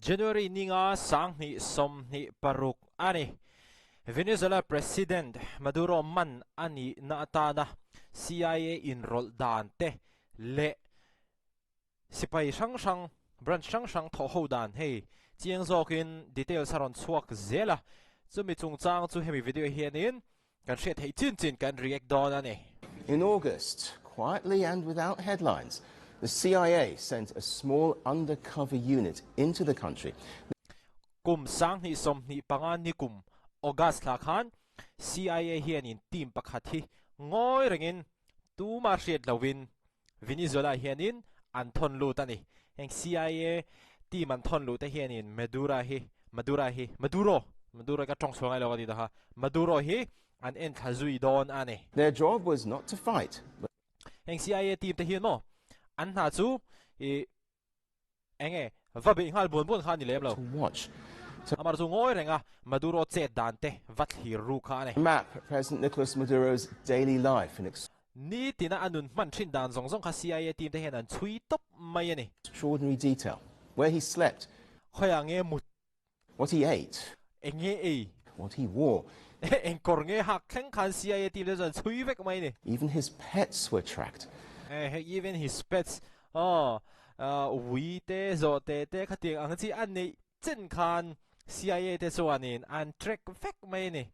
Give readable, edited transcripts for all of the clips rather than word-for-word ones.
January ninga sang ni som ni paruk ani Venezuela President Maduro man ani na atana CIA enroll dante le sipai sang branch sang tho ho dan hey chiang zokin details aron chuak zela chumi chungchang chu hemi video hianin kan hret hei chin kan react don ani. In August, quietly and without headlines, the CIA sent a small undercover unit into the country. Kum sang ni som ni pangan ni kum August la khan CIA hianin team pakhat hi ngoi rengin tu marshet lawin Venezuela hianin an thon lu tani heng CIA team an thon lu ta hianin Maduro ka tong songai lawa di da ha Maduro hi an en khazui don ani. Their job was not to fight, but heng CIA team ta hian mo an ha chu enge vabe ngal bon khan ni lem lo to watch. amar chu ngoi renga Maduro che dante vat hi ru kha ani. Map President Nicolas Maduro's daily life in ni tina anun man thin dan zong kha CIA team te hian an chui top mai ani extraordinary detail. Where he slept, khoya nge mut what he ate, enge what he wore. eng kor nge hak kheng khan CIA team le zan chui vek mai ni. Even his pets were tracked. Even his pets we te zo te khating ang chi an nei chen khan CIA te chuanin an track vek mai ni.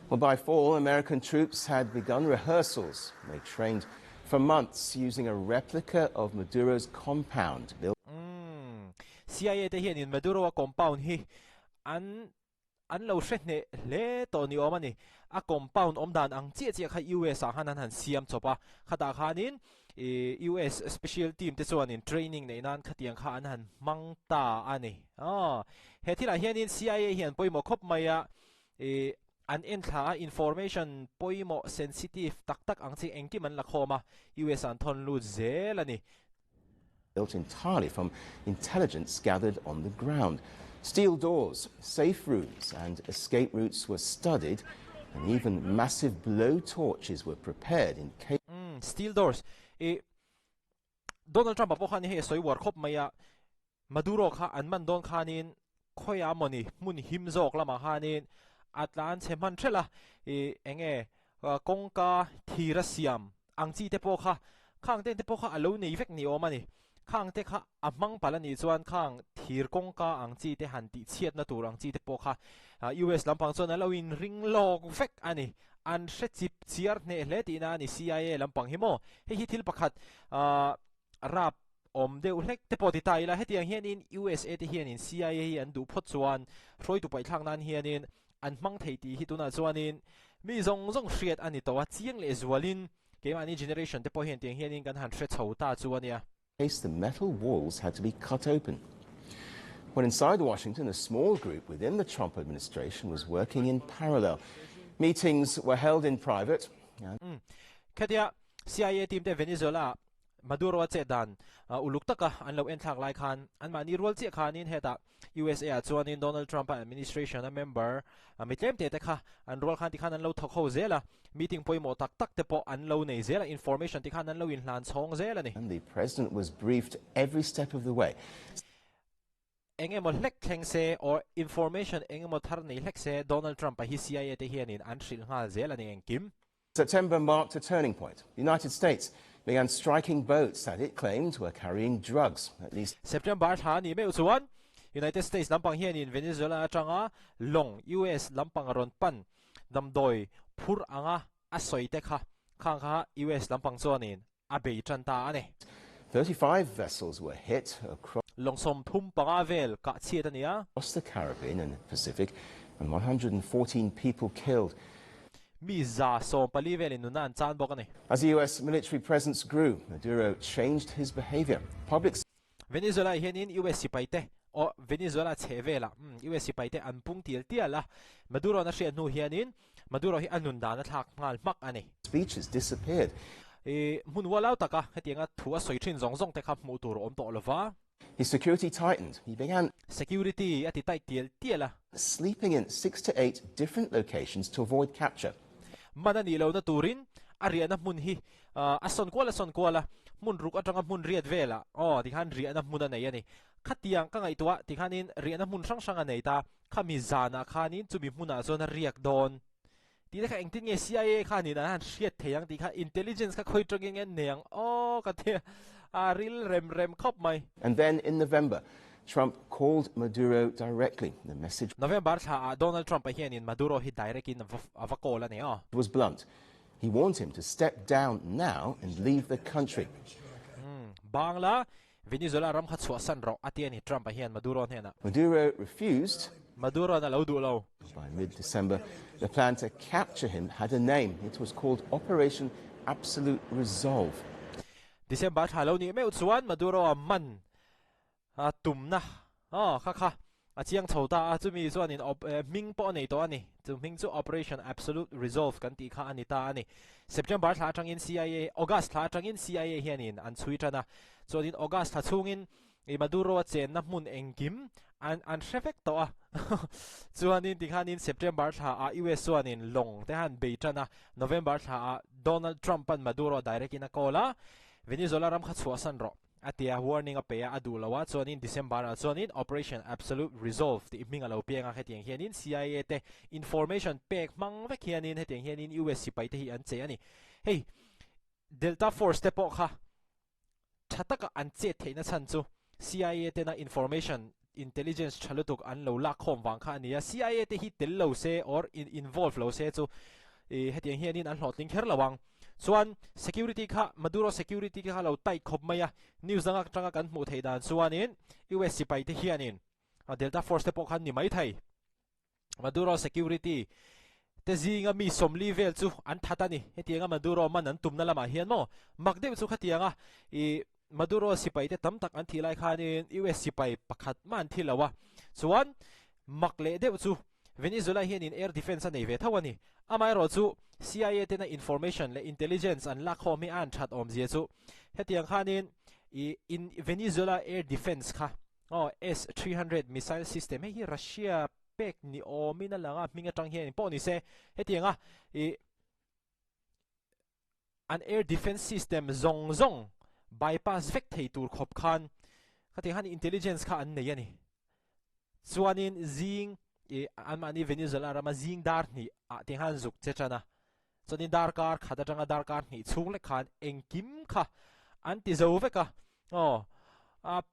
Well, by fall, American troops had begun rehearsals. They trained for months using a replica of Maduro's compound built. CIA te hianin Maduro compound hi an lo hret ne le to ni omani a compound omdan ang che kha US a han siam chopa khata khanin US special team te chuanin training nei nan khatiang kha an han mangta ani he thila hianin CIA hian poimo khop maya an entha information poimo sensitive tak ang chi engki man la khoma US an thon lu zelani built entirely from intelligence gathered on the ground. Steel doors, safe rooms and escape routes were studied, and even massive blow torches were prepared in case. Steel doors Donald Trump apo khan he soi war khop maya Maduro kha an man don khanin khoya moni mun him jok lama khanin atlan cheman thela enge kongka thirasiam angchi te po kha khang te po kha alo nei vek ni omani khang te kha amang palani chuan khang thir kongka angchi te han ti chiat na tur angchi te po kha US lampang chuan alo in ring lok vek ani an hre chip chiar ne hle ti na ni CIA lampang himo he thil pakhat rap om deu hlek te po ti tai la hetiang hianin USA te hianin CIA an du phot chuan roi tu pai thlang nan hianin an mang thei ti hi tuna chuanin mi zong hriat ani towa chiang le zualin ke mani generation te po hian tiang hianin kan han hre chhota chuania. The metal walls had to be cut open. When inside Washington, a small group within the Trump administration was working in parallel. Meetings were held in private. Kadia CIA team te Venezuela Maduro che dan uluk taka an lo en thak lai khan an mani rol che khanin heta USA chuanin Donald Trump administration a member mitlem te kha an rol khan ti khan an lo thok ho zela meeting poimo tak te po an lo nei zela information ti khan an lo in hlan chong zela ni. And the president was briefed every step of the way. Engemo hlek thleng se or information engemo thar nei hlek se Donald Trump hi CIA te hianin an hril hal zela ni engkim. September marked a turning point. The United States began striking boats that it claimed were carrying drugs. At least September thani me uchuan United States lampang hianin Venezuela atanga long US lampang ron pan damdoi phur anga asoi te kha khang kha US lampang chuanin abei chanta ane 35 vessels were hit across longsom thum panga vel ka chiat ania the Caribbean and Pacific, and 114 people killed. Miza so palivel inunan chan bokani. As the US military presence grew, Maduro changed his behavior. Public Venezuela hianin US sipaite o Venezuela chevela US sipaite anpung tiala Maduro na hriat nu hianin Maduro hi anun dan na thak ngal mak ani. speeches disappeared. Mun walau taka hetianga thua soi thin zong te kha mu tur om to lova. His security tightened. He began Security ati tai tiala sleeping in 6 to 8 different locations to avoid capture. manani lo na turin ariana mun hi ason kwala mun ruk atanga mun riat vela di han ri ana mun na yani khát tiếng các ngày tua thì khanin riêng na mun sang sang anh ấy ta khami zana khanin chu bi muna zo na riak don tí đấy anh tin nghe CIA khanin anh siết thế yang tí kha intelligence kha khơi trong nghe neng cái thế real rem khóc mày. And then in November, Trump called Maduro directly. The message November sa Donald Trump hianin Maduro hi direct in avakola ne was blunt. He warned him to step down now and leave the country. Bangla Venezuela ram khat chua san ro atiani Trump hian Maduro hena. Maduro refused. Maduro na lo du lo. By mid-December, the plan to capture him had a name. It was called Operation Absolute Resolve. December thalo ni me utsuan Maduro man tum na kha chiang chhota chumi chuan in ming po nei to ani chu ming chu Operation Absolute Resolve kan ti kha ani ta ani September thla atangin CIA August thla atangin CIA hianin an chui tana chuan in August tha chungin Maduro chen na mun engkim an traffic to chuan in ti khanin September thla US chuan in long te han be tana November thla Donald Trump and Maduro direct in a kola Venezuela ram kha chua san ro atia warning apea adulawa chuan in December chuan in Operation Absolute Resolve ti minga lo pianga hetiang hianin CIA te information pek mang vek hianin hetiang hianin US sipai te hi an che ani hey Delta Force te po kha thataka an che theina chan chu CIA te na information intelligence chalutuk an lo la khom wang kha ania CIA te hi tel lo se or involve lo se chu hetiang hianin an hlotling kher lawang chuan security kha Maduro security kha lo tai khop maya news danga tanga kan mu thei dan chuanin US sipai te hianin Delta Force te po khan ni mai thai Maduro security te zinga mi somli vel chu an thatani hetianga Maduro man an tumna lama hian mo makdeu chu khatianga Maduro sipai te tamtak an thilai khanin US sipai pakhat man thilawa chuan makle deu chu Venezuela hianin air defense nei ve thawani amai ro chu CIA te na information le intelligence an lakho mi an that om zia chu hetiang khanin in Venezuela air defense kha S-300 missile system hi Russia pek ni o mina langa minga tang hian po ni se hetianga an air defense system zong bypass vek thei tur khop khan khati han intelligence kha an nei ani chuanin zing anmani Venezuela rama zing dar ni ti han zuk chechana chuanin darkar khada tanga darkar ni chung le khan engkim kha anti zo veka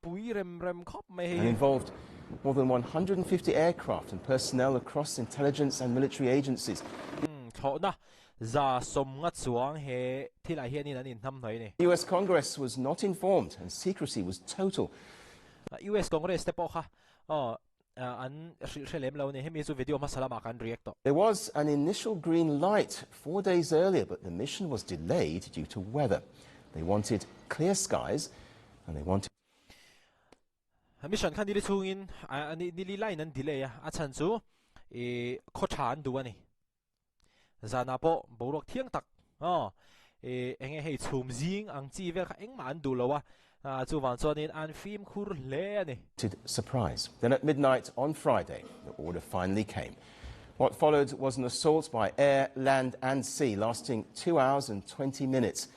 pui rem khop mai And involved more than 150 aircraft and personnel across intelligence and military agencies. Thona za som nga chuang he thila hianin an in ham noi ni US Congress was not informed and secrecy was total. US Congress te po kha an shelem lo ni hemi chu video masalama kan react to There was an initial green light 4 days earlier, but the mission was delayed due to weather. They wanted clear skies and they wanted mission khan dili chungin ani dili line an delay a chan chu kho than du ani zana po borok thiang tak enge hei chum jing ang chi vel kha engma an du lowa chu wan chonin an film khur le ani surprise. Then at midnight on Friday, the order finally came. What followed was an assault by air, land and sea lasting 2 hours and 20 minutes.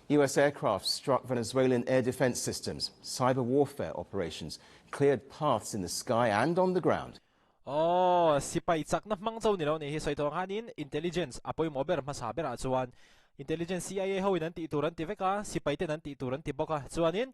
US aircraft struck Venezuelan air defense systems. Cyber warfare operations cleared paths in the sky and on the ground. Sipai chak na mangchau ni lo ni hi soitong hanin intelligence apoi mober masaber a chuan intelligence CIA ho in ti turan ti veka sipai te nan ti turan ti boka chuanin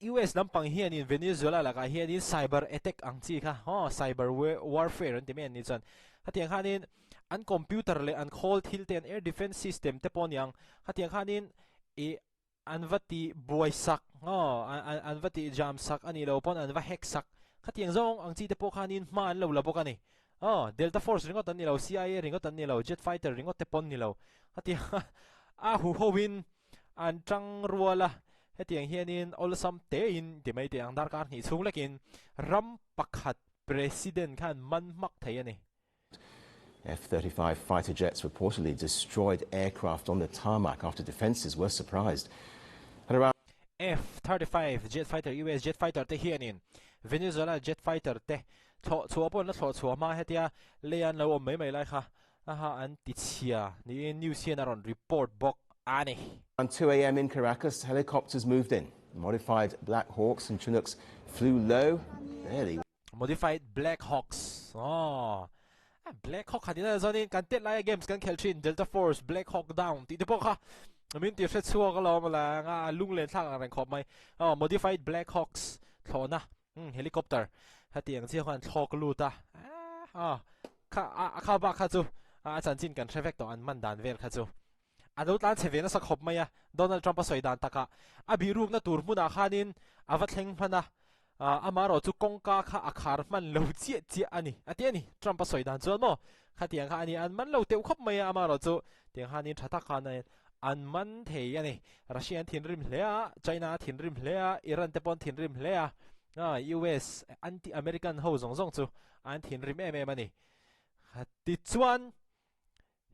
US lampang hian in Venezuela la ka hian in cyber attack ang chi kha cyber warfare an ti men ni chan hatiang hanin an computer le an call thil ten air defense system te pon yang hatiang hanin an vati buaisak an vati jam sak ani lo pon an va hack sak khatiang zong ang chi te po khanin ma an lo la bok ani Delta Force ringot an ni lo CIA ringot an ni lo jet fighter ringot te pon ni lo hatiang hu howin an tang ruala hetiang hianin olsam te in ti mai te ang darkar ni chung lekin ram pakhat president khan man mak thei ani F-35 fighter jets reportedly destroyed aircraft on the tarmac after defenses were surprised. At around F-35 jet fighter US jet fighter te hianin Venezuela jet fighter te chua pon la chua ma hetia lean lo mai lai kha an ti chia ni news hian aron report bok ani. Around 2 a.m. in Caracas, helicopters moved in. Modified Black Hawks and Chinooks flew low. There they Modified Black Hawks. Black Hawk hadin na zonin kan tet lai games kan khelchin Delta Force Black Hawk down ti po kha min ti hret chuak lo mala nga lung len thlang ran khop mai Modified Black Hawks thona helicopter hatiang chi khan thok luta kha ba kha chu chan chin kan traffic to an man dan vel kha chu ado tlan chevena sa khop mai Donald Trump a soidan taka abiruk na tur muna khanin awatheng phana amaro chu kongka kha akhar man lo chia ani atiani Trump a soidan chuan mo khatiang kha ani an man lo teu khop mai amaro chu tiang hanin thata khana an man thei ani Russian thin rim hlea China thin rim hlea Iran te pon thin rim hlea US anti American ho zong chu an thin rim em ani ti chuan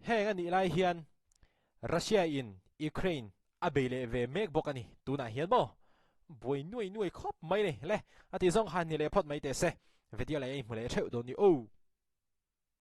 heng ani lai hian Russia in Ukraine abele ve mek bok ani tuna hian mo boi nuai khop mai le ati zong han ni le phot mai te se video lai mu le theu do ni